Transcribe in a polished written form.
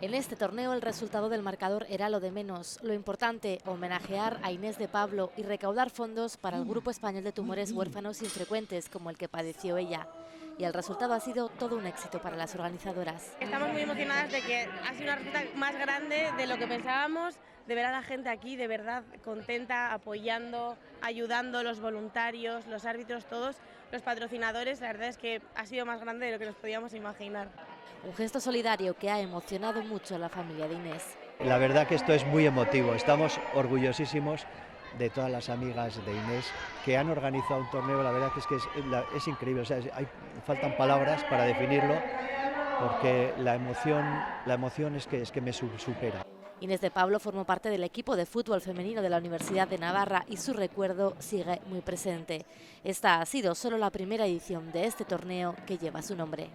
En este torneo el resultado del marcador era lo de menos. Lo importante, homenajear a Inés de Pablo y recaudar fondos para el Grupo Español de Tumores Huérfanos Infrecuentes, como el que padeció ella. Y el resultado ha sido todo un éxito para las organizadoras. Estamos muy emocionadas de que ha sido una respuesta más grande de lo que pensábamos, de ver a la gente aquí de verdad contenta, apoyando, ayudando, los voluntarios, los árbitros, todos, los patrocinadores. La verdad es que ha sido más grande de lo que nos podíamos imaginar. Un gesto solidario que ha emocionado mucho a la familia de Inés. La verdad que esto es muy emotivo, estamos orgullosísimos de todas las amigas de Inés que han organizado un torneo. La verdad que es increíble, o sea, faltan palabras para definirlo, porque la emoción es que me supera. Inés de Pablo formó parte del equipo de fútbol femenino de la Universidad de Navarra y su recuerdo sigue muy presente. Esta ha sido solo la primera edición de este torneo que lleva su nombre.